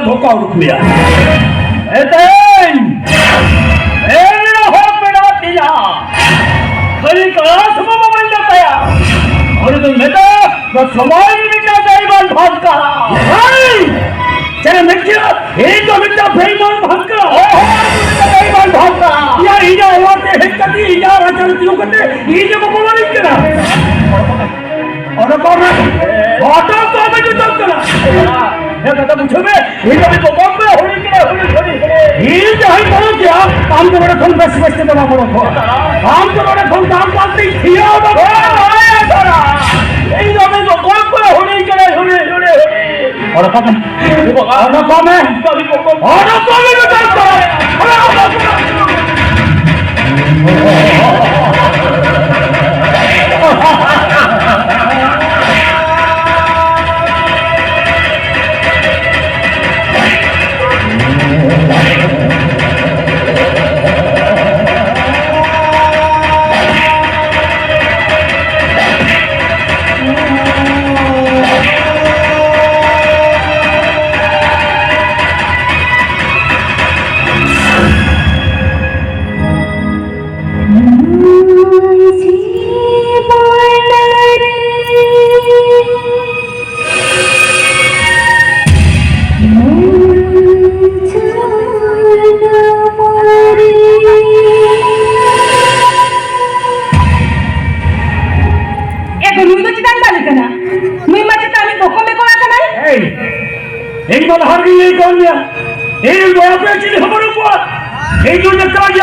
धोखा उठ लिया खरी कळा और नेता समाज भाग का मिट्टा बेईमान भाग का बेईमान भाग का यार इजा होते है कभी इजा राजनीतियों करते इजे को बोला नहीं करा और कौन ऑटो को भी तो करा ये कदम मुझे ये कभी तो कौन में होली के ये जो है बोलो क्या काम तो बड़े फल बस बस दबा बोलो काम तो बड़े फल काम पाते थिया बाबा आया सारा ये जो में तो कौन में होली के होली और कौन है कभी को और कौन है এই বলা হার গিয়ে কোন দিয়া এই বয়া পেয়েছি খবর উপর এই জন্য কাজ